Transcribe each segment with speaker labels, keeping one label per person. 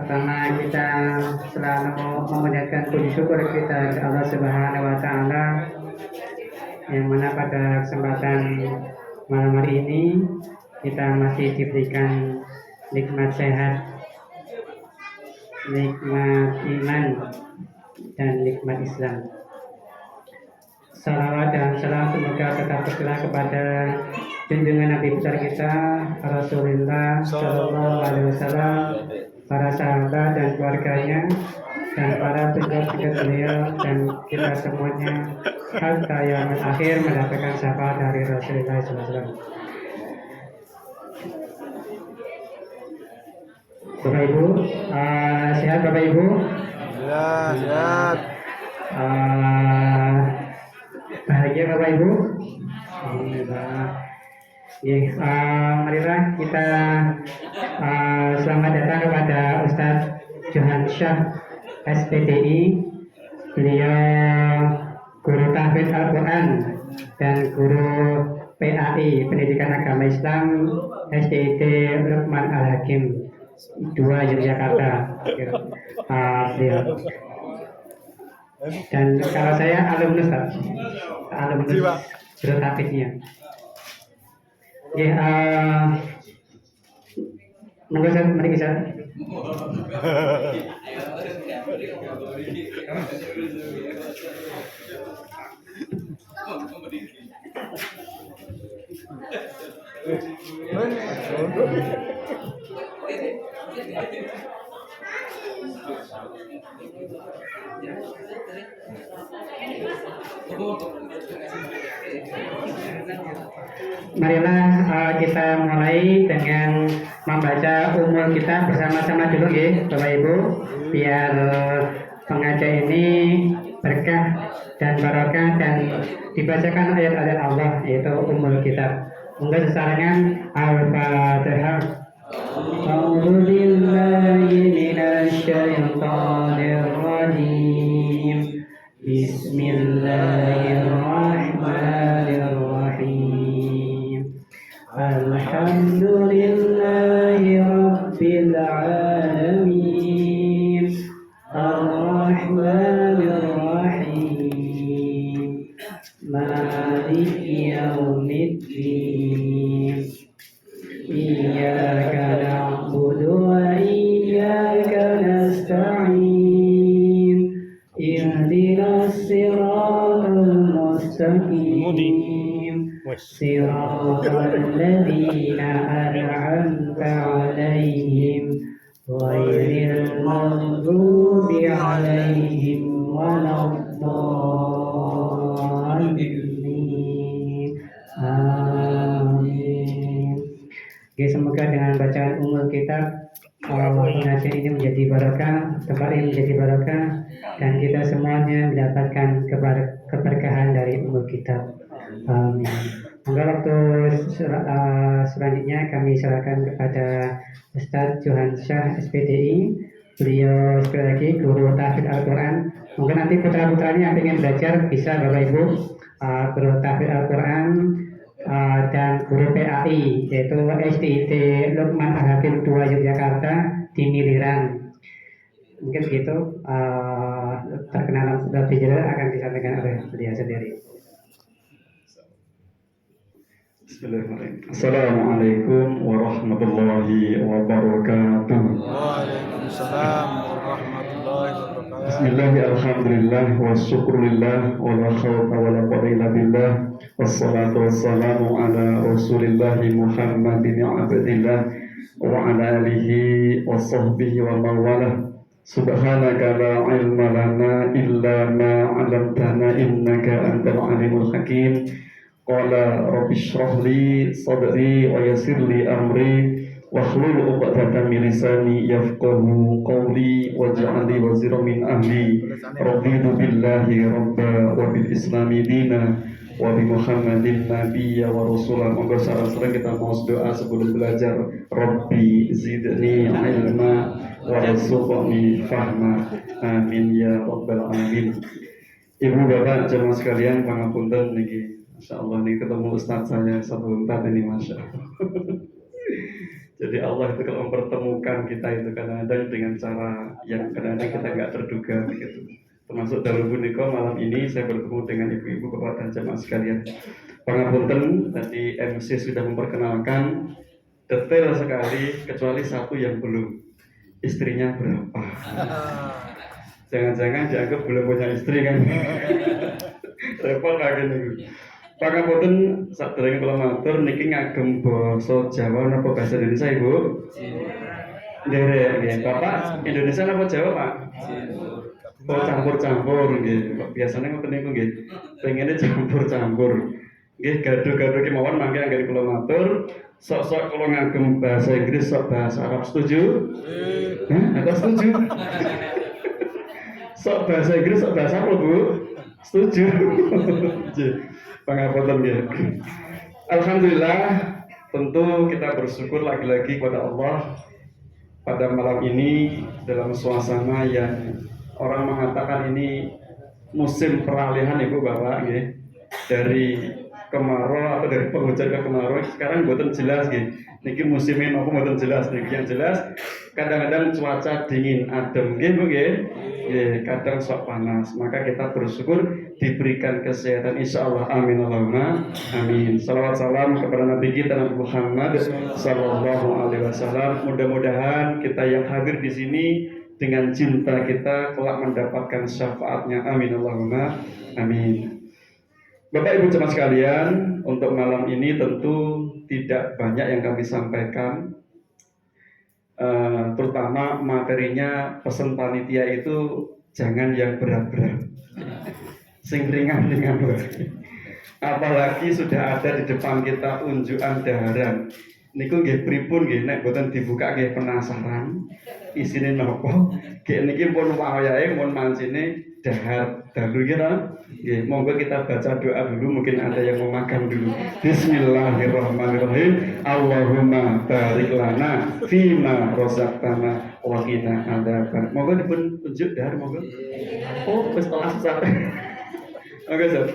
Speaker 1: Pertama kita selalu memanjatkan puji syukur kita kepada Allah Subhanahu wa taala yang mana pada kesempatan malam hari ini kita masih diberikan nikmat sehat, nikmat iman dan nikmat Islam. Salawat dan salam semoga tetap tercurah kepada junjungan Nabi besar kita Rasulullah Shallallahu Alaihi Wasallam, para sahabat dan keluarganya, dan para pengikut beliau dan kita semuanya hatta yaumil akhir mendapatkan syafaat dari Rasulullah Sallallahu Alaihi Wasallam. Bapak Ibu, sehat Bapak Ibu?
Speaker 2: Ya, sehat.
Speaker 1: Bahagia Bapak Ibu? Alhamdulillah. Marilah kita selamat datang kepada Ustadz Johan Syah SPDI. Beliau guru tahfidz Al-Quran dan guru PAI Pendidikan Agama Islam SDIT Lukman Al-Hakim 2 Yogyakarta. Dan kalau saya alumnus guru tahfidznya. Monggo Ustaz, mari kita. Marilah kita mulai dengan membaca umul kita bersama-sama dulu ya Bapak Ibu, biar pengajian ini berkah dan barokah dan dibacakan ayat-ayat Allah yaitu umul kitab. Monggo sesarengan Al-Fatihah. A'udzu billahi minasy syaithanir rajim. Bismillahirrahmanirrahim. Alhamdulillahi rabbil alamin. Ar-Rahmanir Rahim. Maliki yaumiddin. Iyyaka na'budu wa iyyaka nasta'in. Ihdinas siratal mustaqim. Siratal ladzina an'amta 'alaihim ghairil maghdubi 'alaihim waladdallin. Amin. Oke, semoga dengan bacaan umul kitab pengajian ini menjadi barokah, tempat ini menjadi barokah, dan kita semuanya mendapatkan keberkahan dari umul kitab. Amin. Monggo waktu selanjutnya kami serahkan kepada Ustadz Johan Syah SPDI. Beliau sekali lagi guru tahfidz Al-Quran. Mungkin nanti putra-putranya yang ingin belajar bisa Bapak Ibu guru tahfidz Al-Quran dan guru PAI yaitu SDIT Lukman Al-Hakim 2 Yogyakarta di Miliran. Mungkin begitu perkenalan lebih jelas akan disampaikan oleh beliau sendiri.
Speaker 3: Bismillahirrahmanirrahim. Assalamualaikum warahmatullahi wabarakatuh.
Speaker 2: Waalaikumsalam warahmatullahi wabarakatuh.
Speaker 3: Bismillahirrahmanirrahim. Alhamdulillah wa syukurillah wa la khawfa wa la quwwata illa billah. Wassalatu wassalamu ala Rasulillahi Muhammadin abdillah wa ala alihi wa sahbihi wa mawalah. Subhanaka la ilma lana illa ma 'allamtana innaka antal alimul hakim. Qala rabbi shrah li sadri wa yassir li amri wahlul 'uqdatam min lisani yafqahu qawli waj'al li waziran min ahli. Raditu billahi rabba wa bil islami dina wa bi Muhammadin nabiyya wa rasulah. Moga sering kita mau doa sebelum belajar. Rabbi zidni ilma warzuqni fahma. Amin ya rabbal alamin. Ibu bapak jemaah sekalian, pangapunten niki. Masya Allah nih ketemu Ustadz saya satu tempat ini, Masya Allah. Jadi Allah itu kalau mempertemukan kita itu kadang-kadang dengan cara yang kadang-kadang kita nggak terduga begitu. Termasuk dalam punika malam ini saya bertemu dengan ibu-ibu, bapak dan jemaah sekalian. Pangapunten, tadi MC sudah memperkenalkan detail sekali, kecuali satu yang belum, istrinya berapa. Jangan-jangan dianggap belum punya istri kan? Repot lagi nih. Pangapunten sadèrèngipun kula matur niki ngagem basa Jawa napa basa Indonesia Ibu? Nderek nggih. Bapak Indonesia napa Jawa, Pak? Oh, campur-campur nggih. Biasane ngoten niku nggih. Pengene campur-campur. Nggih, gaduh-gaduh kemawon mangke anggere kula matur, sok-sok kula ngagem bahasa Inggris, sok bahasa Arab setuju? Aku setuju. Sok bahasa Inggris, sok bahasa apa, Bu? Setuju. Pangapunten ya. Alhamdulillah, tentu kita bersyukur lagi-lagi kepada Allah pada malam ini dalam suasana yang orang mengatakan ini musim peralihan Ibu Bapak ya. Dari kemarau atau dari penghujan ke kemarau sekarang mboten jelas nggih. Niki musimnya napa mboten jelas niki. Yang jelas kadang-kadang cuaca dingin adem nggih Bu nggih. Nggih, kadang sok panas. Maka kita bersyukur diberikan kesehatan insyaallah. Amin Allahumma amin. Salawat salam kepada Nabi kita Nabi Muhammad sallallahu alaihi wasallam. Mudah-mudahan kita yang hadir di sini dengan cinta kita kelak mendapatkan syafaatnya. Amin Allahumma amin. Bapak Ibu jemaah sekalian, untuk malam ini tentu tidak banyak yang kami sampaikan, terutama materinya pesan panitia itu jangan yang berat-berat, sing ringan-ringan. Apalagi sudah ada di depan kita unjukan daharan. Niku nggih pripun nggih nek boten dibuka nggih penasaran isine napa. Nggih niki pun wayahe mun mancine dahar dahulu kita. Nggih, monggo kita baca doa dulu, mungkin ada yang mau makan dulu. Bismillahirrahmanirrahim. Allahumma barik lana fima razaqtana wa qina adzaban. Monggo dipun unjuk dahar monggo. Oh, wis telas sampai. Oke, Sob.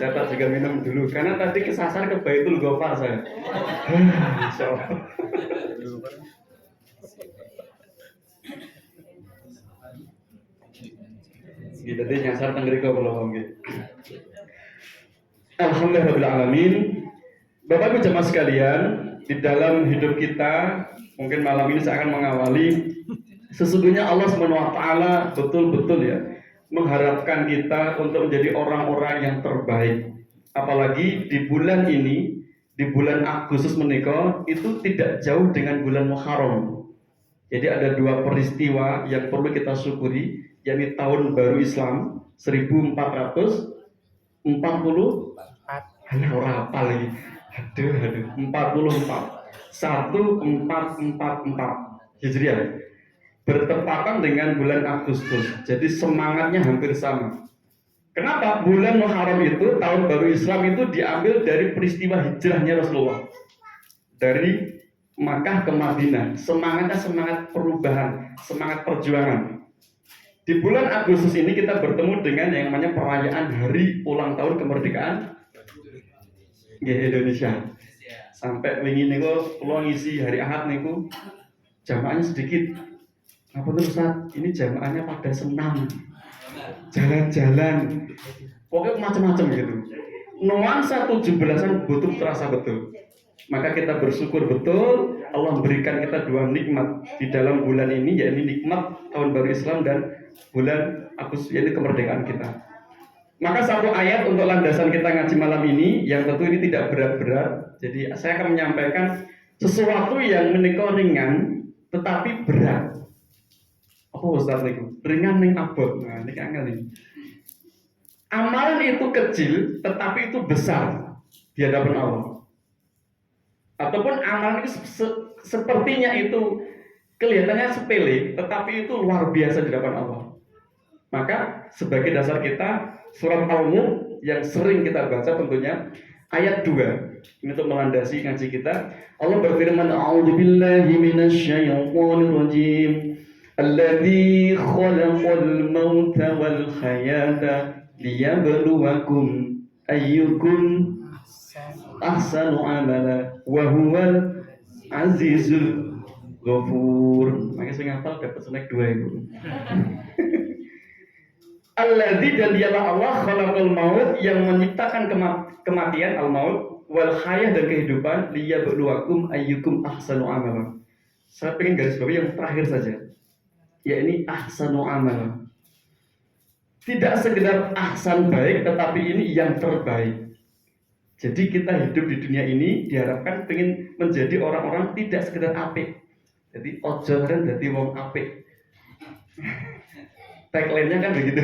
Speaker 3: Saya tak juga minum dulu karena tadi kesasar ke Baitul Ghafar saya. Insyaallah. Jadi nyasar tenggeri kau belum nggih. Alhamdulillahirabbil alamin. Bapak Ibu jemaah sekalian, di dalam hidup kita mungkin malam ini saya akan mengawali sesungguhnya Allah SWT betul-betul ya mengharapkan kita untuk menjadi orang-orang yang terbaik. Apalagi di bulan ini, di bulan Agustus menikah itu tidak jauh dengan bulan Muharram. Jadi ada dua peristiwa yang perlu kita syukuri, yakni tahun baru Islam 1444. Hanya orang apa lagi? Aduh, 44. 1444 Hijriah. Bertepatan dengan bulan Agustus. Jadi semangatnya hampir sama. Kenapa? Bulan Muharram itu, tahun baru Islam itu diambil dari peristiwa hijrahnya Rasulullah. Dari Makkah ke Madinah. Semangatnya semangat perubahan, semangat perjuangan. Di bulan Agustus ini kita bertemu dengan yang namanya perayaan hari ulang tahun kemerdekaan Indonesia. Sampai wingi niku kula ngisi hari Ahad niku jamaahnya sedikit. Apa tuh Ustaz? Ini jamaahnya pada senam, jalan-jalan, pokoknya macam-macam gitu. Nuansa 17-an betul terasa betul. Maka kita bersyukur betul Allah memberikan kita dua nikmat di dalam bulan ini, yaitu nikmat tahun baru Islam dan bulan Agustus, yaitu kemerdekaan kita. Maka satu ayat untuk landasan kita ngaji malam ini, yang tentu ini tidak berat-berat. Jadi saya akan menyampaikan sesuatu yang menika ringan tetapi berat. Apa Ustaz niku? Ringan ning abot. Nah, niki angel nih. Amalan itu kecil tetapi itu besar di hadapan Allah. Ataupun amalan itu sepertinya itu kelihatannya sepele tetapi itu luar biasa di hadapan Allah. Maka sebagai dasar kita surat Al-Mulk yang sering kita baca tentunya ayat 2. Ini untuk melandasi ngaji kita. Allah berfirman, "A'udzubillahi minasyaitonir rajim. Alladzi khalaqal mauta wal hayata liyabluwakum ayyukum ahsanu amala wa huwal Azizul Ghafur. Makanya saya ngapal dapat snack 2 itu. Alladzi, dan dialah Allah khalaqal maut, yang menciptakan kematian, al maut, wal hayah, dan kehidupan, liyabluwakum ayyukum ahsanu amala. Saya pengen garis bawahi yang terakhir saja, yakni ahsanu amala. Tidak sekedar ahsan baik, tetapi ini yang terbaik. Jadi kita hidup di dunia ini diharapkan pengen menjadi orang-orang tidak sekedar apik. Jadi ojo kan dadi wong apik. Tagline-nya kan begitu.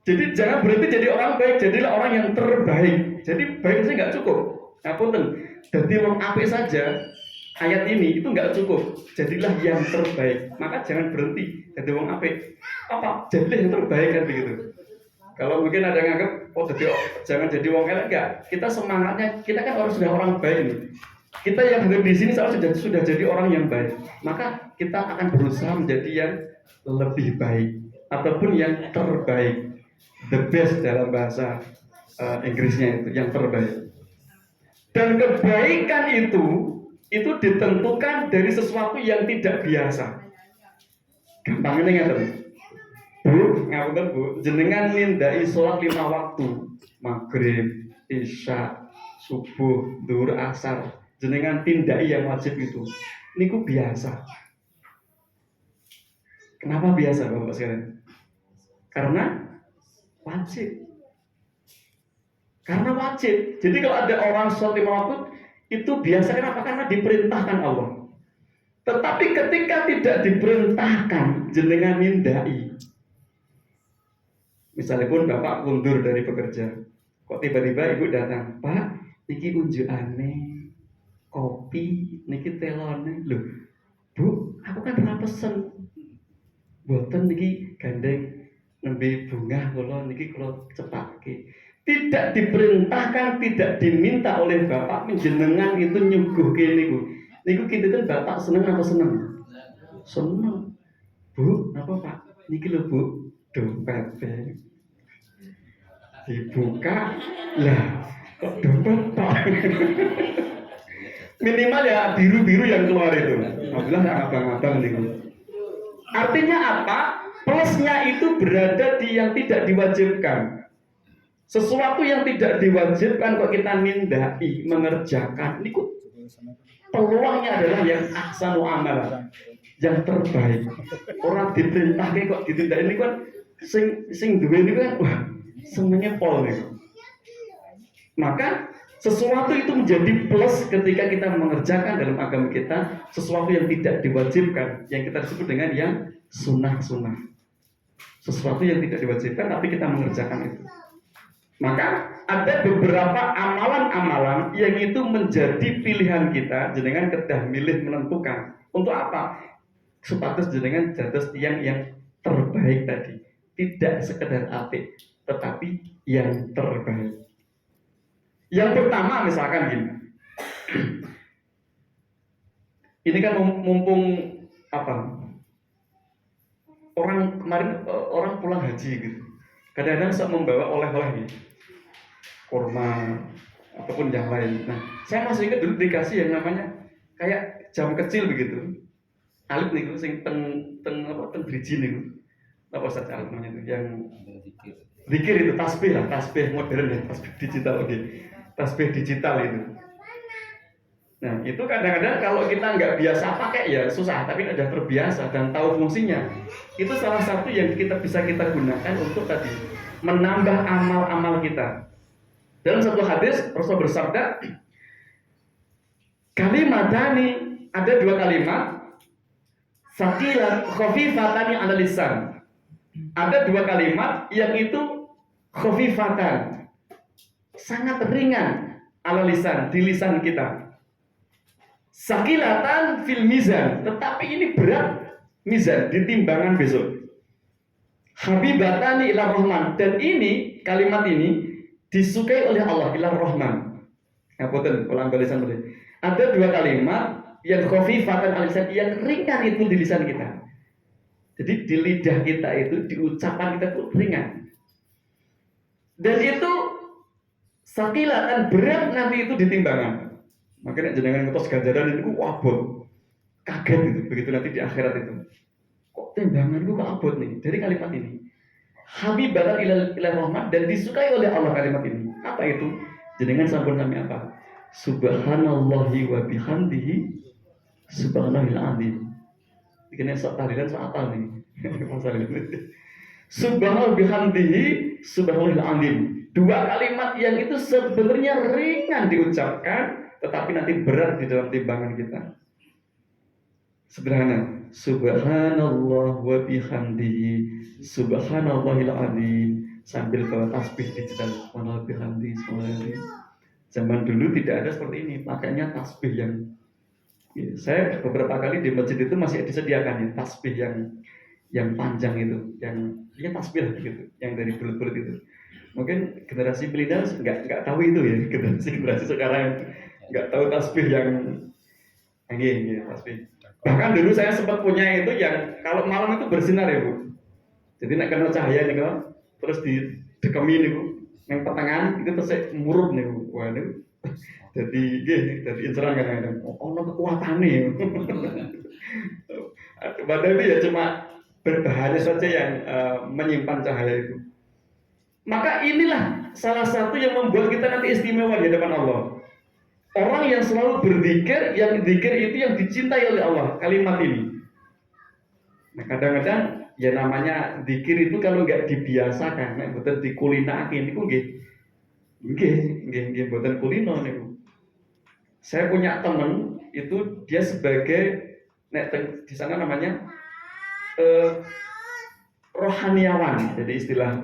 Speaker 3: Jadi jangan berhenti jadi orang baik, jadilah orang yang terbaik. Jadi baik saja nggak cukup. Ngapunten, jadi wong apik saja. Ayat ini itu nggak cukup. Jadilah yang terbaik. Maka jangan berhenti jadi wong apik. Apa? Jadilah yang terbaik kan begitu. Kalau mungkin ada yang nganggap, jangan jadi wong elek, enggak. Kita semangatnya, kita kan sudah orang baik nih. Kita yang hadir di sini sudah jadi orang yang baik. Maka kita akan berusaha menjadi yang lebih baik ataupun yang terbaik. The best dalam bahasa Inggrisnya itu yang terbaik. Dan kebaikan itu ditentukan dari sesuatu yang tidak biasa. Gampangnya ngeten. Bu, ngapunten Bu, jenengan nindai sholat 5 waktu, maghrib, isya, subuh, zuhur, asar. Jenengan tindai yang wajib itu. Niku biasa. Kenapa biasa Bapak sekalian? Karena wajib. Karena wajib. Jadi kalau ada orang sholat 5 waktu itu biasa, kenapa? Karena diperintahkan Allah. Tetapi ketika tidak diperintahkan, jenengan nindai. Misalnya pun Bapak mundur dari pekerja, kok tiba-tiba Ibu datang, Pak, niki unjukane kopi, niki telone. Loh, Bu, aku kan pernah pesen. Boten niki gandeng nembe bunga kula niki kula cepake. Tidak diperintahkan, tidak diminta oleh Bapak menjenengan itu nyuguhke niku. Niku kinten Bapak seneng apa seneng? Seneng. Bu, apa Pak? Niki lho Bu, dompet. Dibuka, lah kok dompet Pak? Minimal ya biru-biru yang keluar itu. Alhamdulillah ya abang-abang niku. Artinya apa? Plusnya itu berada di yang tidak diwajibkan. Sesuatu yang tidak diwajibkan kok kita nindai, mengerjakan, ini kok peluangnya adalah yang ahsanu amal, yang terbaik. Orang diperintahkan kok ditindai, ini kan sing duwe ini kan wah semuanya pol nih. Maka sesuatu itu menjadi plus ketika kita mengerjakan dalam agama kita sesuatu yang tidak diwajibkan, yang kita sebut dengan yang sunnah-sunnah. Sesuatu yang tidak diwajibkan tapi kita mengerjakan itu. Maka ada beberapa amalan-amalan yang itu menjadi pilihan kita, jenengan kedah milih menentukan. Untuk apa? Supados jenengan dados tiyang yang terbaik tadi. Tidak sekedar apik, tetapi yang terbaik. Yang pertama misalkan gini. Ini kan mumpung apa? Orang kemarin orang pulang haji gitu. Kadang-kadang saya membawa oleh-oleh gitu. Kurma ataupun yang lain. Nah, saya masih ingat dulu dikasih yang namanya kayak jam kecil begitu. Alit nih sing teng driji niku. Apa saja alit namanya itu yang zikir itu tasbih lah, tasbih modern ya, tasbih digital oke. Tasbih digital itu. Nah, itu kadang-kadang kalau kita nggak biasa pakai ya susah, tapi sudah terbiasa dan tahu fungsinya. Itu salah satu yang kita gunakan untuk tadi menambah amal-amal kita. Dalam satu hadis Rasul bersabda, kalimatani, ada 2 kalimat, saqilan khafifatani 'ala lisan. Ada 2 kalimat yang itu khafifatan, sangat ringan 'ala lisan, di lisan kita. Sakilatan fil mizan, tetapi ini berat mizan di timbangan besok. Habibatani ilar rahman, dan ini kalimat ini disukai oleh Allah ilar rahman. Ngapunten, ulang lisan boleh. Ada 2 kalimat yang khafifatan al lisan, yang ringan itu di lisan kita. Jadi di lidah kita itu, di ucapan kita itu ringan. Dan itu sakilatan berat nanti itu di timbangan. Makanya jenengan ngetos ganjaran itu abot. Kaget gitu, begitu nanti di akhirat itu. Kok timbangan itu kok abot nih dari kalimat ini. Habibatan ilal rahmat dan disukai oleh Allah kalimat ini. Apa itu? Jenengan sampun sami apa? Subhanallahi wa bihamdihi subhanallahil azim. Dikene sok tahlilan sok apa nih? Masalah ini. Subhanallah bihamdihi subhanallahil azim. Dua kalimat yang itu sebenarnya ringan diucapkan, tetapi nanti berat di dalam timbangan kita. Sederhana, subhanallah wa bihamdihi subhanallahil azim, sambil bawa tasbih di jalan subhanallah bihamdihi subhanallah. Zaman dulu tidak ada seperti ini, makanya tasbih yang saya beberapa kali di masjid itu masih disediakan ya, tasbih yang panjang itu, yang tasbih lah gitu, yang dari bulat-bulat itu. Mungkin generasi milenial nggak tahu itu ya, generasi sekarang nggak tahu tasbih yang ini tasbih. Bahkan dulu saya sempat punya itu yang kalau malam itu bersinar ya Bu. Jadi nak kena cahaya nih kan, terus didekemi nih Bu, yang pertengahan itu terus murup nih Bu. Wah ini jadi inceran kadang-kadang. Oh no kekuatan nih. Padahal itu ya cuma berbahaya saja yang menyimpan cahaya itu. Maka inilah salah satu yang membuat kita nanti istimewa di hadapan Allah. Orang yang selalu berzikir, yang zikir itu yang dicintai oleh Allah, kalimat ini. Nah kadang-kadang ya namanya zikir itu kalau nggak dibiasakan, nek mboten dikulinakin niku nggih mboten kulino niku. Saya punya teman itu dia sebagai nek di sana namanya rohaniawan, jadi istilah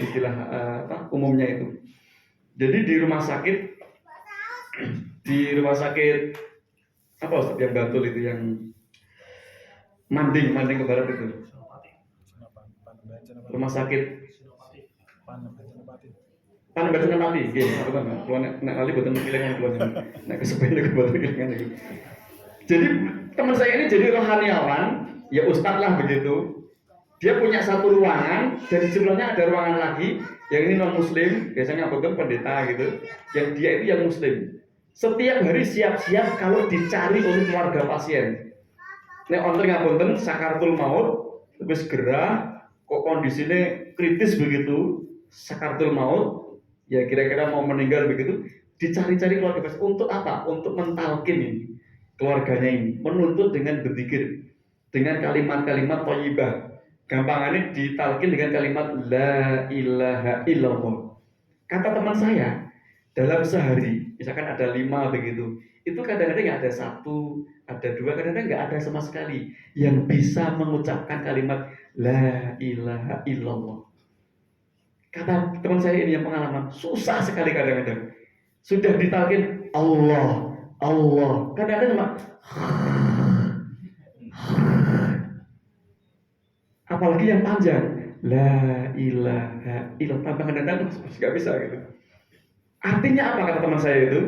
Speaker 3: umumnya itu. Jadi di rumah sakit apa Ustaz yang Bantul itu yang manding ke barat itu, rumah sakit Panembacan mati, gini, apa kan? Kalau nak kali buatan kepilangan keluarnya, nak kesepeda ke buatan kepilangan itu. Jadi teman saya ini jadi rohaniawan, ya ustadz lah begitu. Dia punya satu ruangan dan di sebelahnya ada ruangan lagi yang ini non muslim, biasanya bukan pendeta gitu. Yang dia itu yang muslim. Setiap hari siap-siap kalau dicari oleh keluarga pasien. Nek onten ngapunten sakaratul maut, terus gerah, kok kondisinya kritis begitu, sakaratul maut. Ya kira-kira mau meninggal begitu, dicari-cari keluarga pasien. Untuk apa? Untuk mentalkin ini keluarganya ini, menuntut dengan berzikir, dengan kalimat-kalimat thayyibah. Gampangannya ditalkin dengan kalimat la ilaha illallah. Kata teman saya, dalam sehari, misalkan ada 5 begitu, itu kadang-kadang nggak ada 1, ada 2, kadang-kadang nggak ada sama sekali yang bisa mengucapkan kalimat la ilaha illallah. Kata teman saya ini yang pengalaman, susah sekali kadang-kadang. Sudah ditalkin Allah, kadang-kadang cuma apalagi yang panjang la ilaha illallah, kadang-kadang nggak bisa gitu. Artinya apa kata teman saya itu?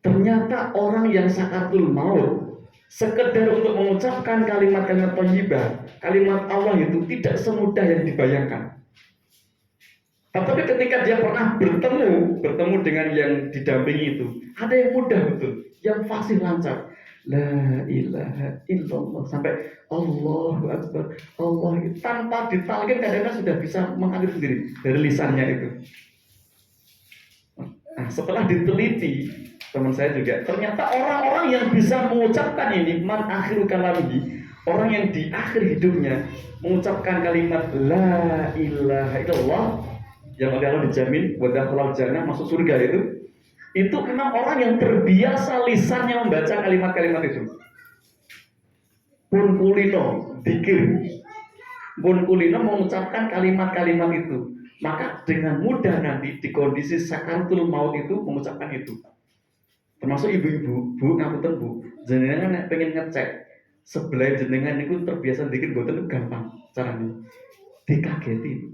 Speaker 3: Ternyata orang yang sakaratul maut sekedar untuk mengucapkan kalimat-kalimat thayyibah, kalimat Allah itu tidak semudah yang dibayangkan. Tapi ketika dia pernah bertemu dengan yang didampingi itu, ada yang mudah betul, yang fasih lancar. La ilaha illallah sampai Allahu Akbar, Allah itu tanpa ditalkin kadang-kadang sudah bisa mengalir sendiri dari lisannya itu. Nah, setelah diteliti, teman saya juga, ternyata orang-orang yang bisa mengucapkan ini, man akhiru kalamihi, orang yang di akhir hidupnya mengucapkan kalimat la ilaha illallah, yang oleh Allah dijamin wadakhalal jannah, masuk surga itu memang orang yang terbiasa lisannya membaca kalimat-kalimat itu. Pun kulino dzikir, pun kulino mengucapkan kalimat-kalimat itu, maka dengan mudah nanti di kondisi sakaratul maut itu mengucapkan itu. Termasuk ibu-ibu, Bu, ngapunten Bu, jenengan nek pengen ngecek sebelah jenengan itu terbiasa dzikir mboten gampang caranya. Dikageti.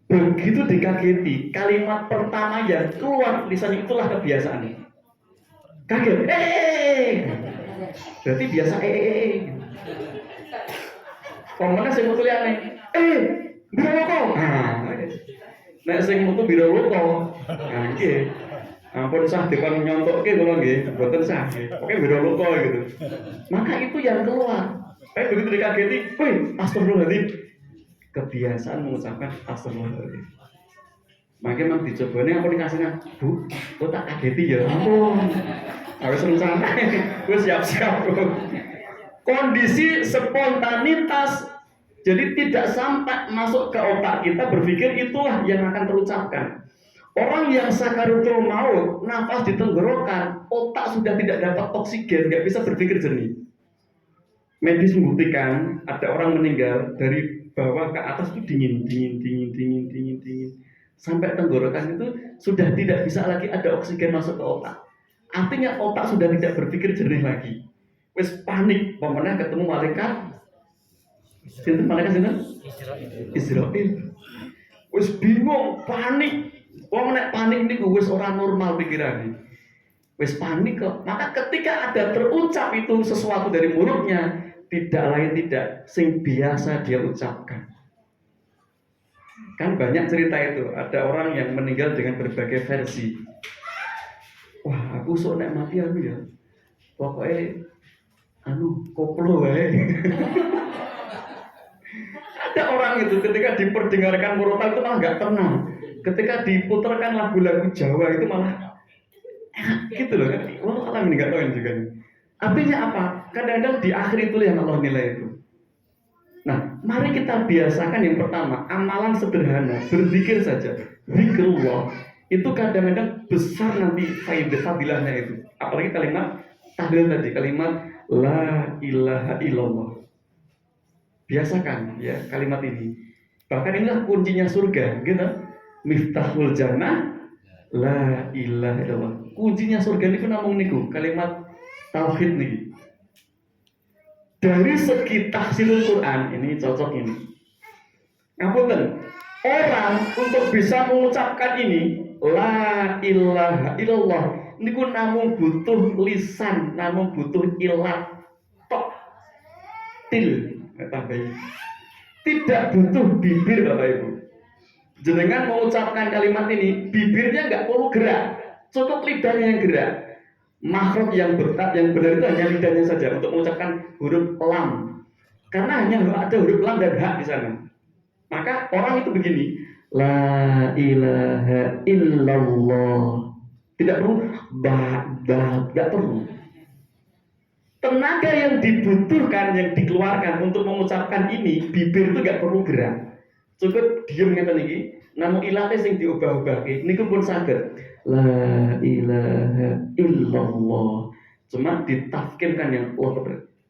Speaker 3: Begitu dikageti, kalimat pertama yang keluar lisannya itulah kebiasaannya. Kaget, berarti biasa Komennya sing mutu liane, biro loko. Nah, sing mutu biro loko. Nah, nggih. Ampun sah dikon nyontokke kula nggih, mboten sah. Oke beda luka gitu. Maka itu yang keluar. Tapi begitu dikageti, "Woi, astagfirullahaladzim." Kebiasaan mengucapkan astagfirullahaladzim. Makanya memang dicobanya apa dikasihnya, "Bu, kok tak kageti ya?" Ampun. Harus rencana, gue siap-siap. Kondisi spontanitas, jadi tidak sampai masuk ke otak kita berpikir itulah yang akan terucapkan. Orang yang sakaratul maut, nafas di tenggorokan, otak sudah tidak dapat oksigen, nggak bisa berpikir jernih. Medis membuktikan ada orang meninggal dari bawah ke atas itu dingin, sampai tenggorokan itu sudah tidak bisa lagi ada oksigen masuk ke otak. Artinya otak sudah tidak berpikir jernih lagi. Wes panik, pemenang ketemu malaikat. Sinten malaikat sinten? Israfil. Wes bingung, panik. Wong nek panik niku wis ora normal pikirane. Wis panik kok. Maka ketika ada terucap itu sesuatu dari mulutnya, tidak lain tidak sing biasa dia ucapkan. Kan banyak cerita itu, ada orang yang meninggal dengan berbagai versi. Wah, aku sok nek mati anu ya. Pokoknya koplo wae. Ada orang itu ketika diperdengarkan murotal itu malah nggak tenang. Ketika diputarkan lagu-lagu Jawa itu malah gitu loh. Wah, Allah ini nggak tahu juga. Artinya apa? Kadang-kadang di akhir itu yang Allah nilai itu. Nah, mari kita biasakan yang pertama, amalan sederhana, berzikir saja. Zikrullah itu kadang-kadang besar nanti fadilahnya itu. Apalagi kalimat tahlil tadi, kalimat la ilaha illallah. Biasakan ya kalimat ini. Bahkan inilah kuncinya surga, gitu. Miftahul jannah la ilaha illallah. Kuncinya surga niku namung niku, kalimat tauhid niki. Dari segi tahsilul Quran ini cocok ini. Ngapunten, orang untuk bisa mengucapkan ini la ilaha illallah niku namung butuh lisan, namung butuh ilat tok til tambahin. Tidak butuh bibir Bapak Ibu. Jenengan mengucapkan kalimat ini, bibirnya nggak perlu gerak, cukup lidahnya yang gerak. Makhraj yang yang benar itu hanya lidahnya saja untuk mengucapkan huruf lam. Karena hanya ada huruf lam dan hak di sana. Maka orang itu begini, la ilaha illallah. Tidak perlu tidak perlu. Tenaga yang dibutuhkan, yang dikeluarkan untuk mengucapkan ini, bibir itu nggak perlu gerak. Cukup diem ngeten iki, namun ilate sing diubah-ubahke niku pun saged. La ilaha illallah. Cuma ditafkirkan yang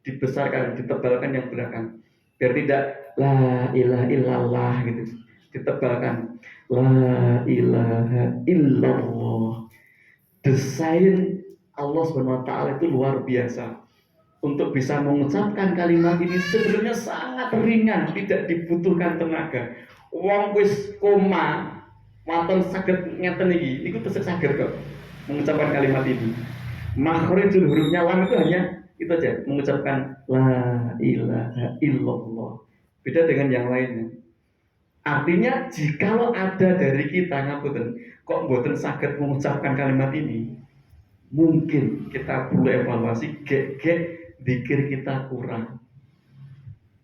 Speaker 3: dibesarkan, ditebalkan yang belakang. Biar tidak la ilaha illallah gitu. Ditebalkan. La ilaha illallah. Desain Allah Subhanahu wa taala itu luar biasa. Untuk bisa mengucapkan kalimat ini sebenarnya sangat ringan, tidak dibutuhkan tenaga. Wong wis koma, waton saged ngeten iki, niku tesih saged kok mengucapkan kalimat ini. Makhrijul hurufnya lam itu hanya itu aja, mengucapkan la ilaha illallah. Beda dengan yang lainnya. Artinya jikalau ada dari kita ngapunten kok mboten saged mengucapkan kalimat ini, mungkin kita perlu evaluasi zikir kita kurang,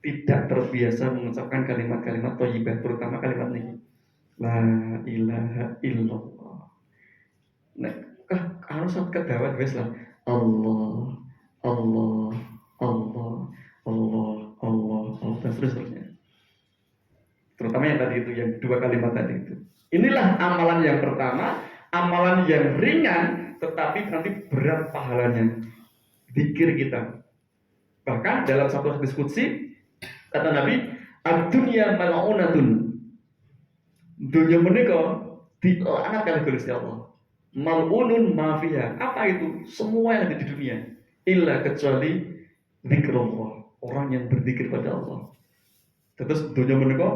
Speaker 3: tidak terbiasa mengucapkan kalimat-kalimat thayyibah, terutama kalimat ini la ilaha illallah. Nek harus kedawat wis lah Allah Allah Allah Allah Allah Allah dan seterusnya. Terutama yang tadi itu, yang dua kalimat tadi itu. Inilah amalan yang pertama, amalan yang ringan tetapi nanti berat pahalanya. Zikir kita. Bahkan dalam satu diskusi kata Nabi, ad-dunya mal'unatun. Dunia menika dilaknat kali Gusti Allah. Mal'unun ma fiha. Apa itu? Semua yang ada di dunia illa kecuali zikrullah, orang yang berzikir pada Allah. Terus dunia menika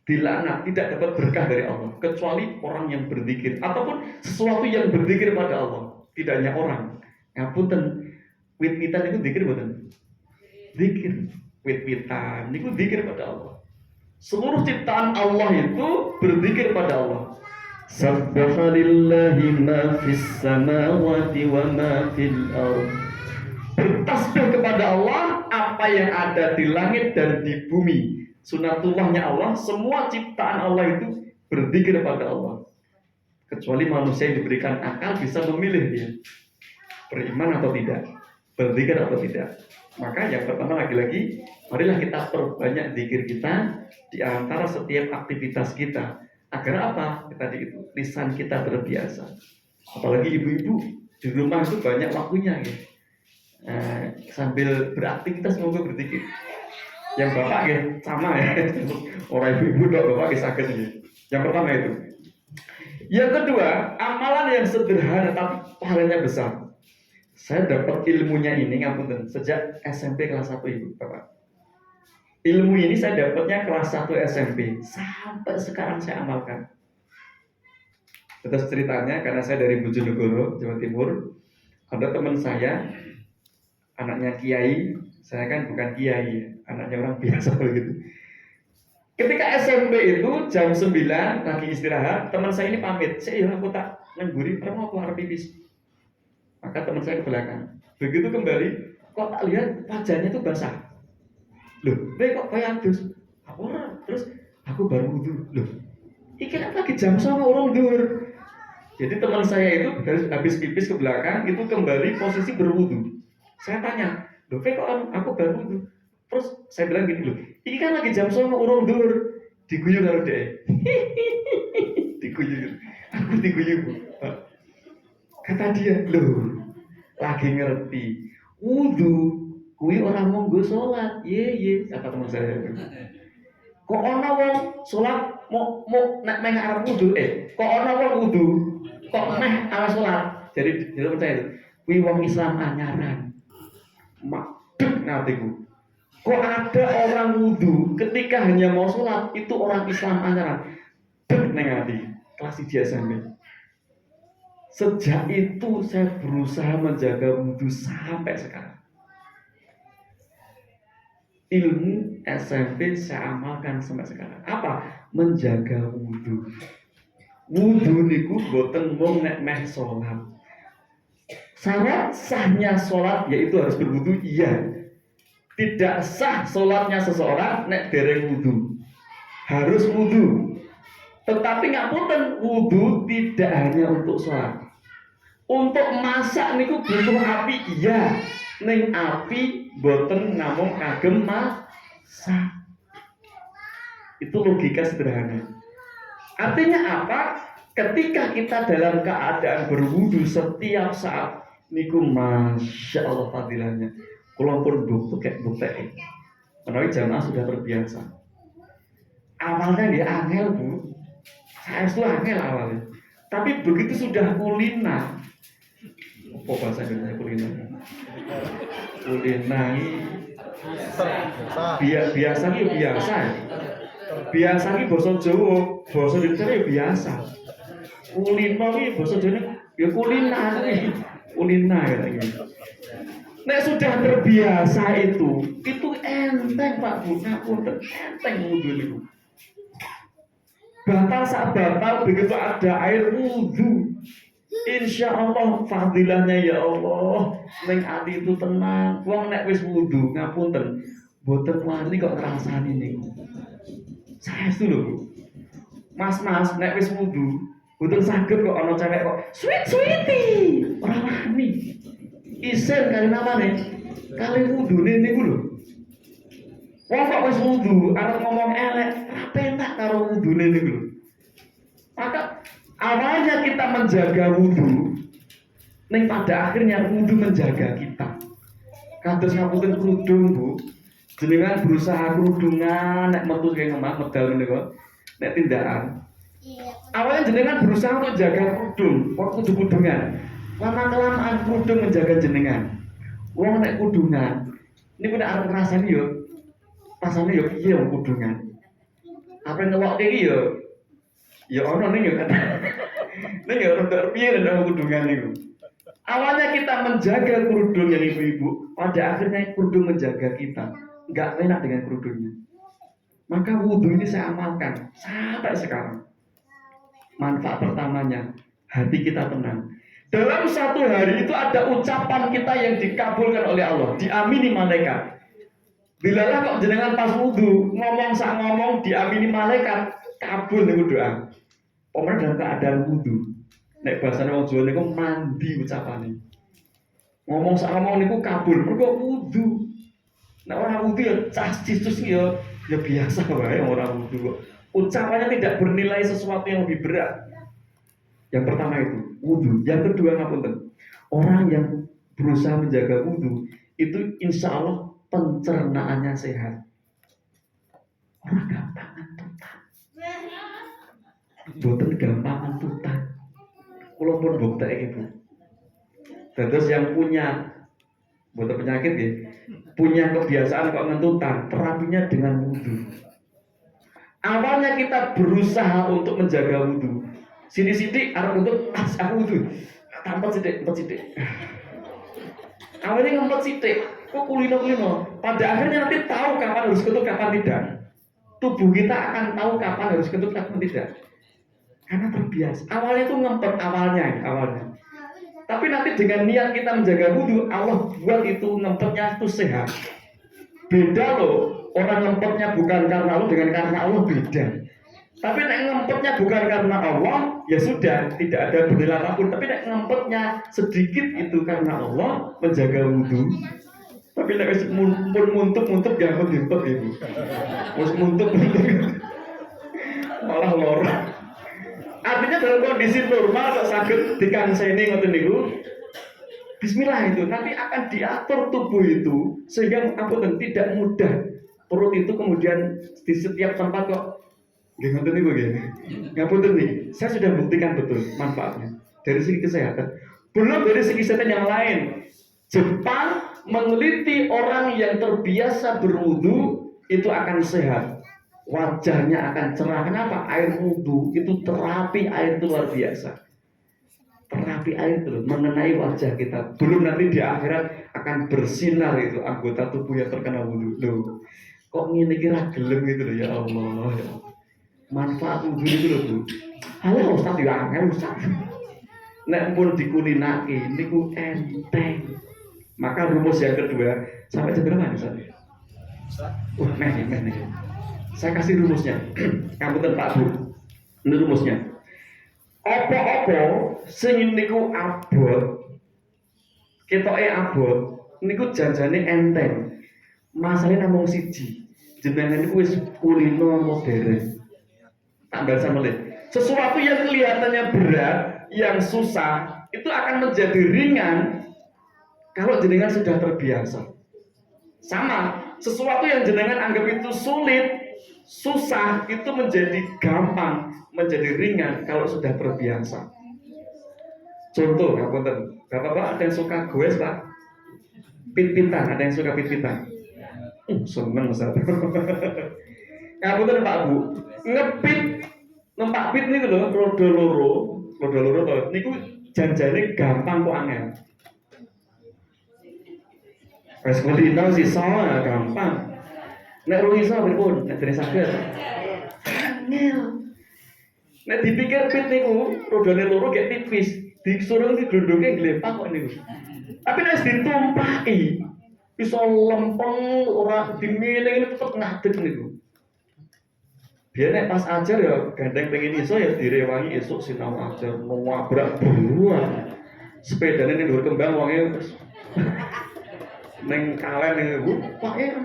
Speaker 3: dilaknat, tidak dapat berkah dari Allah kecuali orang yang berzikir ataupun sesuatu yang berzikir pada Allah. Tidak hanya orang. Ngapunten, wit-witan itu zikir mboten? Zikir, wit-witan niku zikir pada Allah. Seluruh ciptaan Allah itu berzikir pada Allah. Sabbaha lillahi ma fis samawati wa ma fil ardh. Bertasbih kepada Allah apa yang ada di langit dan di bumi. Sunatullahnya Allah, semua ciptaan Allah itu berzikir kepada Allah. Kecuali manusia yang diberikan akal bisa memilih dia beriman atau tidak, berzikir atau tidak. Maka yang pertama lagi-lagi, marilah kita perbanyak zikir kita di antara setiap aktivitas kita. Agar apa? Tadi itu lisan kita terbiasa. Apalagi ibu-ibu di rumah itu banyak waktunya ya. Sambil beraktivitas semoga berzikir. Yang bapak ya sama ya. Orang ibu-ibu dok bapak sakit ini. Yang pertama itu. Yang kedua, amalan yang sederhana tapi pahalanya besar. Saya dapat ilmunya ini ngapunten sejak SMP kelas 1 ibu bapak. Ilmu ini saya dapatnya kelas 1 SMP sampai sekarang saya amalkan. Terus ceritanya karena saya dari Bojonegoro, Jawa Timur, ada teman saya anaknya kiai, saya kan bukan kiai, anaknya orang biasa begitu. Ketika SMP itu jam 9 lagi istirahat, teman saya ini pamit, saya aku tak nengguri, mau keluar pipis. Maka teman saya ke belakang. Begitu kembali, kok tak lihat wajahnya itu basah. Loh, kok kayak dus? Aku orang, terus aku baru wudhu. Loh, ini kan lagi jam sama orang dur. Jadi teman saya itu habis pipis ke belakang, itu kembali posisi berwudhu. Saya tanya, loh, kok aku baru wudhu? Terus saya bilang gini, loh, ini kan lagi jam sama orang dur. Diguyu karo deh. Diguyu. Aku diguyu. Kata dia, loh, lagi ngerti. Wudhu, kui orang monggo sholat. Ye, kata teman saya itu. Kok ana wong sholat mau nek meh arep wudhu kok ana wong wudhu kok meh arep sholat. Jadi dia percaya itu. Kui wong Islam anyaran. Makduk natiku. Kok ada orang wudhu ketika hanya mau sholat itu orang Islam anyaran. Dek neng ati kelas 1 SMP. Sejak itu saya berusaha menjaga wudhu sampai sekarang. Ilmu SMP saya amalkan sampai sekarang. Apa? Menjaga wudhu. Wudhu niku boten wong nek meh sholat. Syarat sahnya sholat yaitu harus berwudhu. Iya. Tidak sah sholatnya seseorang nek dereng wudhu. Harus wudhu. Tetapi ngapunten wudhu tidak hanya untuk sholat. Untuk masak niku butuh api, iya. Ning api boten namung kagem masak. Itu logika sederhana. Artinya apa? Ketika kita dalam keadaan berwudu setiap saat, niku masya Allah fadilahnya. Kalau pun bukti, menawi jamaah sudah terbiasa. Awalnya dia angel bu, saya itu angel awalnya. Tapi begitu sudah kulina, apa bahasa Indonesia kulina? Kulina biasa nih biasa. Biasa nih bahasa Jawa, bahasa Indonesia nih biasa. Kulina nih bahasa Jawa ya kulina nih, kulina ya gitu. Nek sudah terbiasa itu enteng Pak Bu, ngapunten enteng wudhu itu. Batal saat batal begitu ada air wudhu. Insya Allah fadilahnya ya Allah, neng ati itu tenang. Wong nek wis wudhu ngapunten, boten wani kok ngrasani niku. Saya itu lho, Mas nek wis wudhu, boten saged kok ana cewek kok sweetie, ora wani. Isen kali namane, kali wudune niku lho. Wong kok wis wudhu, arep ngomong elek, ora penak karo wudune niku lho. Maka awalnya kita menjaga wudhu, ning pada akhirnya wudhu menjaga kita. Kados ngapunten kerudung Bu, jenengan berusaha kerudungan, nek metu kaya ngemak medal menika, nek tindakan. Awalnya jenengan berusaha untuk jaga kerudung, kok kudu kudungan. Lama-kelamaan kerudung menjaga jenengan. Wong nek kudungan, niku nek arep ngrasani yo, rasane yo piye wong kudungan. Apa ngewokke iki yo ya ono ning ya kata. Ning ya rada piye nek kudungan niku. Awalnya kita menjaga kerudung yang ibu-ibu, pada akhirnya kerudung menjaga kita. Enggak enak dengan kerudungnya. Maka wudhu ini saya amalkan sampai sekarang. Manfaat pertamanya, hati kita tenang. Dalam satu hari itu ada ucapan kita yang dikabulkan oleh Allah, diamini malaikat. Bilalah kok jenengan pas wudu ngomong sak ngomong diamini malaikat, kabul niku doa. Pemen dalam keadaan wudu. Nek bahasane wong Jawa niku mandi ucapane. Ngomong sak ngomong niku kabul, mergo wudu. Nek ora wudu ya cascis ya biasa wae ora wudu kok. Ucapannya tidak bernilai sesuatu yang lebih berat. Yang pertama itu wudu. Yang kedua ngapunten, orang yang berusaha menjaga wudu itu insya Allah pencernaannya sehat. Orang gampangan tutan. Boten gampangan tutan. Kulo pun bukti itu. Terus yang punya boten penyakit ya, punya kebiasaan kok ngentutan, terapinya dengan wudu. Awalnya kita berusaha untuk menjaga wudu. Sini-sini arep untuk aku wudu. Tampet sithik. Awalnya ngempet sithik. Kok kulino. Pada akhirnya nanti tahu kapan harus kentut, kapan tidak. Tubuh kita akan tahu kapan harus kentut, kapan tidak. Karena terbiasa. Awalnya itu ngempet awalnya. Tapi nanti dengan niat kita menjaga wudu, Allah buat itu ngempetnya itu sehat. Beda loh. Orang ngempetnya bukan karena Allah dengan karena Allah beda. Tapi nek ngempetnya bukan karena Allah, ya sudah, tidak ada bendera apapun. Tapi nek ngempetnya sedikit itu karena Allah menjaga wudu. Tapi nek wis muntuk ya ngempet ibu. Wis muntuk malah loro. Artinya dalam kondisi normal kok saged dikanseni ngoten niku. Bismillah itu nanti akan diatur tubuh itu sehingga ampun tidak mudah perut itu kemudian di setiap tempat kok nggih ngoten niku nggih. Ngapunten nih, saya sudah buktikan betul manfaatnya dari segi kesehatan. Belum dari segi kesehatan yang lain. Jepang meneliti orang yang terbiasa berwudu itu akan sehat. Wajahnya akan cerah. Kenapa? Air wudu itu terapi air itu luar biasa. Terapi air itu mengenai wajah kita. Belum nanti di akhirat akan bersinar itu anggota tubuh yang terkena wudu. Loh, kok ngene kira gelem gitu loh ya Allah. Ya Allah. Manfaat wudu itu loh Bu. Halo Ustaz ya angel Ustaz. Nek pun dikulinake niku enteng. Maka rumus yang kedua sampai jam berapa Ustaz? Wah, nih. Saya kasih rumusnya. Ngapunten Pak Bu. Ini rumusnya. Apa-apa sing niku abot. Ketoke abot, niku janjane enteng. Masalahnya namung siji. Jenengan niku wis kulino modern. Tambah sampeyan. Sesuatu yang kelihatannya berat, yang susah, itu akan menjadi ringan kalau jenengan sudah terbiasa. Sama, sesuatu yang jenengan anggap itu sulit, susah, itu menjadi gampang, menjadi ringan kalau sudah terbiasa. Contoh, ngapunten, Bapak-bapak ada yang suka goes, Pak? Pit-pitan, ada yang suka pit-pitan? Seneng Ustaz. Ngapunten Pak Bu, ngepit numpak pit niku lho, roda loro to. Niku janjane gampang kok angel. Wes kulino sisa gampang. Nek ora iso pripun? Nek dene saged. Angel. Nek dipikir pit niku rodane loro gek tipis, disuruh diglondonge glepak kok niku. Tapi nek ditumpaki iso lempeng ora dimiling tetep ngadeg niku. Biar nek pas ajar ya gandeng pengen iso ya direwangi esuk sinau ajar nabrak buruan. Sepedane ning dhuwur kembang wonge terus ning kalen niku pake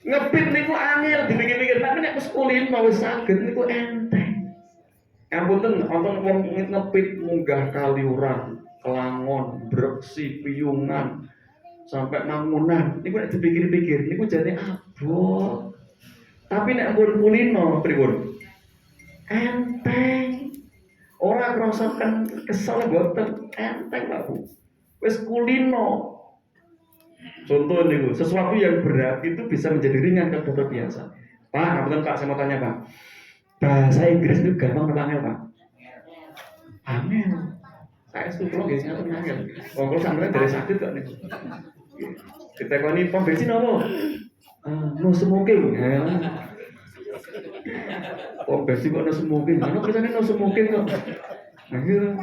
Speaker 3: ngepit niku angel dipikir-pikir tapi nek wis kulino wis saged niku enteng. Ampun wonten wong ngepit munggah Kaliurang, Kelangon, Breksi, Piyungan sampai Mangunan niku nek dipikir-pikir niku jane abot. Tapi nek pun kulino pripun? Enteng. Ora krasa kesel boten enteng Pak Bu. Wis kulino. Contoh niku, sesuatu yang berat itu bisa menjadi ringan kalau sudah terbiasa. Pak, ngapunten Pak, saya mau tanya Pak. Bahasa Inggris itu gampang apa angel Pak? Angel. Saya setuju nggih ngaten angel. Wong kula sampeyan dari sakit kok niku. Ditekoni pom bensin apa? No smoking. Oh besi kok no smoking, mana kesannya no smoking kok. Akhirnya,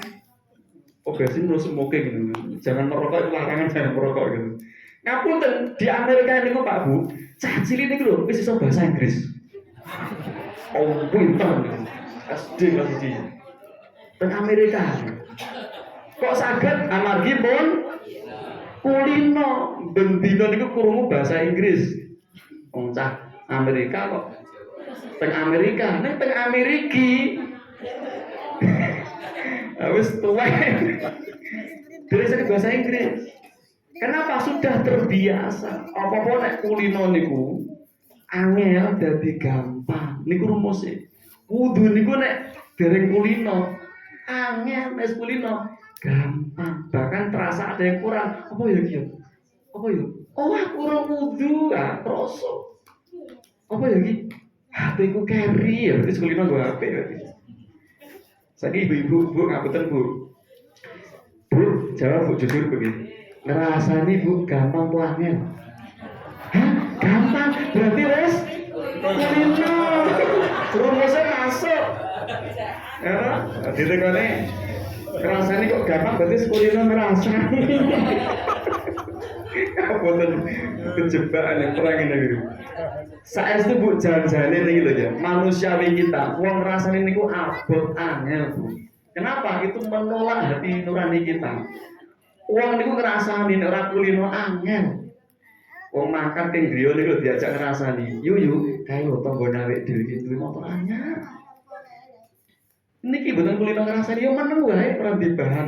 Speaker 3: oh besi no smoking gitu. Jangan merokok, larangan jangan merokok gitu. Ngapunten di Amerika ini kok Pak Bu, cah cilik ini lho, wis iso bahasa Inggris. Oh pintar gitu. SD kelas 1. Teng Amerika. Kok saged amargi pun kulino bendina niku krungu bahasa Inggris. Wong cah Amerika kok teng Amerika, nek teng Ameriki. Wis tuwa. Dari bahasa Inggris. Kenapa sudah terbiasa? Apa-apa nek kulino niku angel dadi gampang. Niku rumuse. Kudu niku nek dereng kulino angel nek kulino gampang. Bahkan terasa ada yang kurang. Apa ya iki? Apa ya? Oh, kurang wudu, kroso. Apa ya iki? HP ku carry ya, berarti kulino gue HP berarti. Saiki ibu-ibu, Bu, ngapunten Bu. Bu, jawab Bu jujur begini. Ngerasani Bu gampang tuh angel. Hah? Gampang? Berarti wes kulino. Rumusnya masuk. Ya, ditekone. Ngerasani kok gampang berarti kulino ngerasani. Kapunten kejebakan yang perang ini gitu. Saat itu Bu jalan-jalan ini gitu ya. Manusiawi kita, uang rasanya ini ku abot angel Bu. Kenapa? Itu menolak hati nurani kita. Uang ini ku ngerasani ora kulino angel. Wong makan ting griya niku diajak ngrasani. Yu kae lho tanggo nawek dhewe iki duwe motor anyar. Niki mboten kulino ngrasani yo meneng wae ora dibahan.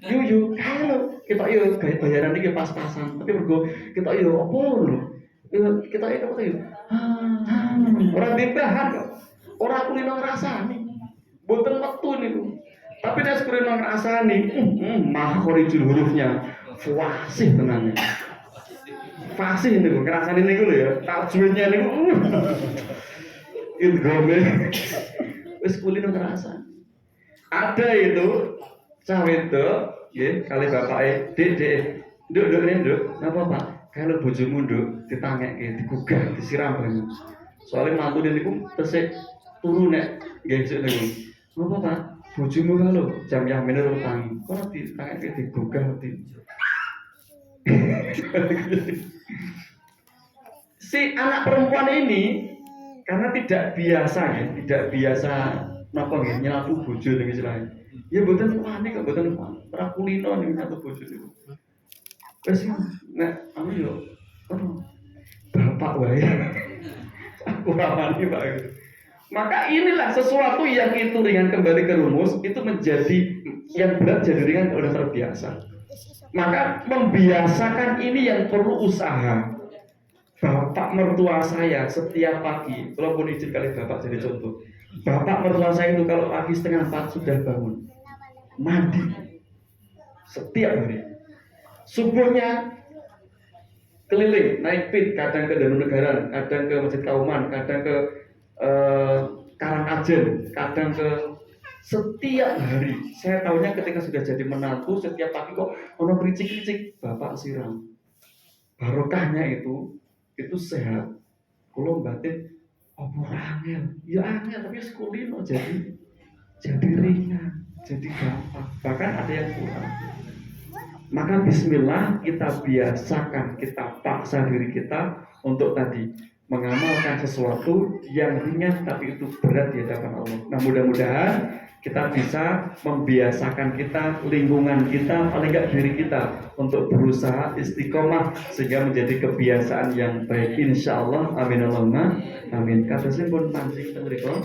Speaker 3: Yu kae lho kita yo gawe bayaran iki pas-pasan. Tapi mergo kita yo opo lho. Kita itu apa yo? Ora dibahan kok. Ora kulino ngrasani. Mboten metu niku. Tapi nek kulino ngrasani, makhorijul hurufnya fasih tenane. Fasih niku ngrasani niku lho ya. Tajwidnya niku idghame. Wis kulino ngrasani. Ada itu cah wedok nggih kali bapake, "Dik, nduk rene nduk." Napa, Pak? Kalau bojomu nduk ditangekke, digugah, disiram banyu. Soale mantu niku tesih turu nek nggih sik niku. Napa, Pak? Bojomu kalau jam yang bener utangi. Kok ditangekke digugah di. Si anak perempuan ini karena tidak biasa ya, tidak biasa napa nggih nyelatu bojo ning istilahnya. Ya mboten wani kok mboten ora kulino ning nyatu bojo niku. Wes nek aku yo bapak wae. Aku ora wani Pak. Maka inilah sesuatu yang itu ringan kembali ke rumus itu menjadi yang berat jadi ringan oleh terbiasa. Maka membiasakan ini yang perlu usaha. Bapak mertua saya setiap pagi, walaupun izin kali bapak jadi contoh. Bapak mertua saya itu kalau pagi 3:30 sudah bangun, mandi setiap hari. Subuhnya keliling, naik pit, kadang ke Danau-Negaran, kadang ke Masjid Kauman, kadang ke Karangajen, kadang ke setiap hari. Saya tahunya ketika sudah jadi menantu, setiap pagi kok ono pericik-pericik, bapak siram. Barokahnya itu sehat. Kalau batin, apa angel? Ya angel, tapi sekulino jadi ringan, jadi gampang. Bahkan ada yang kurang. Maka bismillah kita biasakan, kita paksa diri kita untuk tadi mengamalkan sesuatu yang ringan tapi itu berat di hadapan Allah. Nah mudah-mudahan kita bisa membiasakan kita, lingkungan kita, paling enggak diri kita untuk berusaha istiqomah sehingga menjadi kebiasaan yang baik insya Allah. Amin Allahumma amin. Kasusnya pun mancing kita berikan.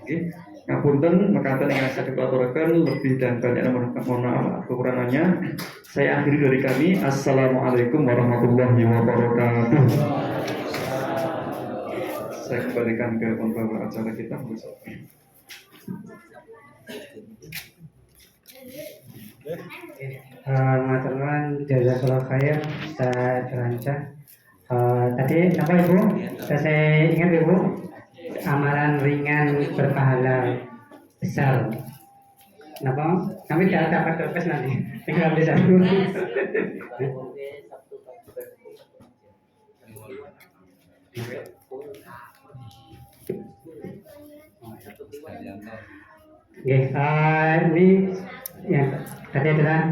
Speaker 3: Oke. Ngapunten mekaten yang saya aturaken lebih dan banyak mohon maaf kekurangannya. Saya akhiri dari kami. Assalamualaikum warahmatullahi wabarakatuh. Saya kembalikan ke pembawa acara kita.
Speaker 1: Teman-teman jazakallahu khair Ustaz Rancah. Tadi apa Ibu? Saya ingat Ibu, amalan ringan berpahala besar. Kenapa? Kami tidak dapat dompet nanti. Tinggal di satu. Oke, ini yang tadi adalah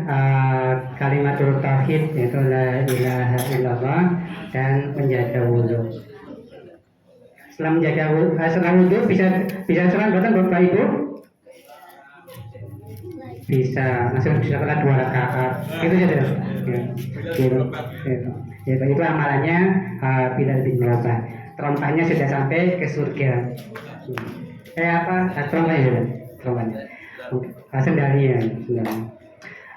Speaker 1: kalimatul tauhid, yaitu la ilaha illallah dan menjaga wudhu. Setelah menjaga wudhu, setelah wudhu bisa sholat betul Bapak Ibu? Bisa, langsung bisa sholat 2 rakaat. Itu saja. Ya. Gitu. Itu amalannya Bilal bin Rabah. Terompahnya sudah sampai ke surga. Terompahnya sudah. Terompahnya. Sendalnya.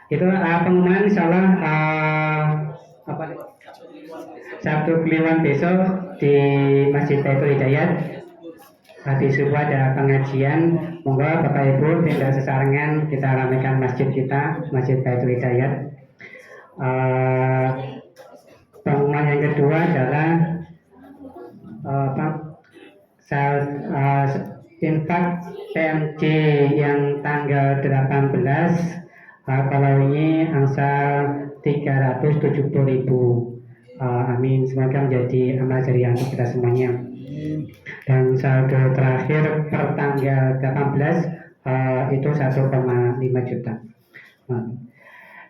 Speaker 1: Itu pengumuman insyaallah Sabtu Kliwon besok di Masjid Baitul Hidayat. Habis subuh ada pengajian, monggo Bapak Ibu tidak sesarengan kita ramaikan masjid kita, Masjid Baitul Hidayat. Pengumuman yang kedua adalah infak PMJ yang tanggal 18, kalau ini angsa 370.000. Amin, semoga menjadi amal jariah untuk kita semuanya. Dan saldo terakhir per tanggal 18 itu 1,5 juta.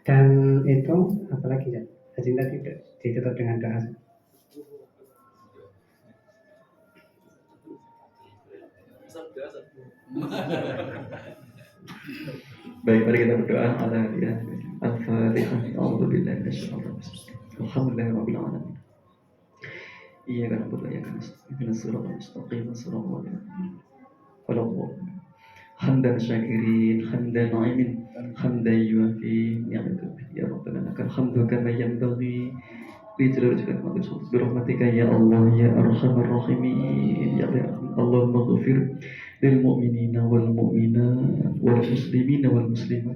Speaker 1: Dan itu apalagi ya? Agenda tidak ditutup dengan doa.
Speaker 3: Baik, mari kita berdoa ala ya. Al-Fatihah. A'udzubillahi minasyaitonir rajim. Alhamdulillahirabbil alamin. Iyyaka na'budu wa iyyaka nasta'in. Ihdinas siratal mustaqim. Shiratal ladzina hamdan syakirin, hamdan na'imin, hamdan yuafi ni'matahu. Ya Rabbana lakal hamdu kama yanbaghi li jalali wajhika bi rahmatika ya Allah ya arhamar rahimin. Ya Allahumma ighfir lil mu'minina wal mu'minat wal muslimina wal muslimat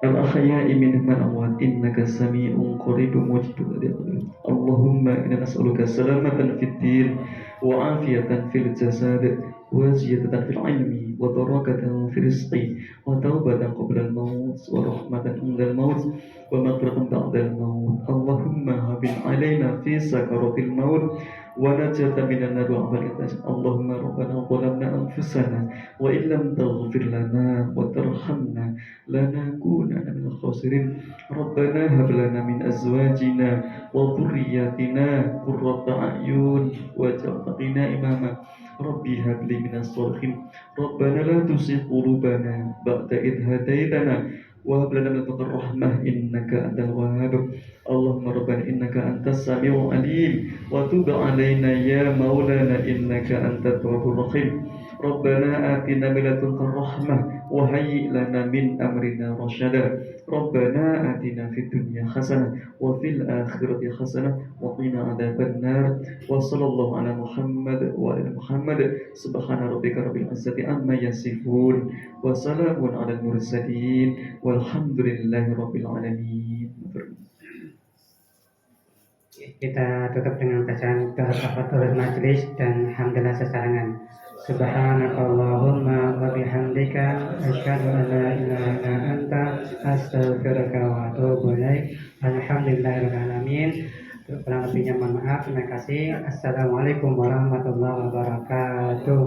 Speaker 3: al-ahya'i minhum wal amwat innaka sami'un qaribun mujibud du'a. Allahumma inna nas'aluka salamatan fid din wa afiyatan fil jasad wa ziyadatan fil ilmi wa barakatan fil rizqi wa taubatan qabla al-maut wa rahmatan inda al-maut wa maghfiratan ba'da al-maut. Allahumma habib alaina fi sakaratil maut wa najatan minan nar wa afalatah. Allahumma rabbana zalamna anfusana wa illam taghfir lana wa tarhamna lanakunanna minal khasirin. Rabbana hab lana min azwajina wa dhurriyyatina qurrata a'yun waj'alna imama. Rabbi hab li minas shalihin. Rabbana la tuzigh qulubana ba'da idh hadaitana wa hab lana min ladunka rahmah innaka antal wahhab. Allahumma rabbana innaka antas samiul alim wa tub 'alaina ya maulana innaka antat tawwabur rahim. Rabbana atina min ladunka rahmah wa hayyi' lana min amrina rasyada. Rabbana atina fid dunya hasanah wa fil akhirati hasanah wa qina adzabannar. Wa sallallahu ala Muhammad wa ala Muhammad. Subhana rabbika rabbil izzati amma yasifun wa salamun alal mursalin walhamdulillahi rabbil alamin.
Speaker 1: Kita tutup dengan bacaan tafatul majlis dan hamdalah sesarangan. Subhanakallahumma wa bihamdika asyhadu an la ilaha illa anta astaghfiruka wa atubu ilaik. Alhamdulillahirabbil alamin. Kurang lebihnya mohon maaf. Terima kasih. Assalamualaikum warahmatullahi wabarakatuh.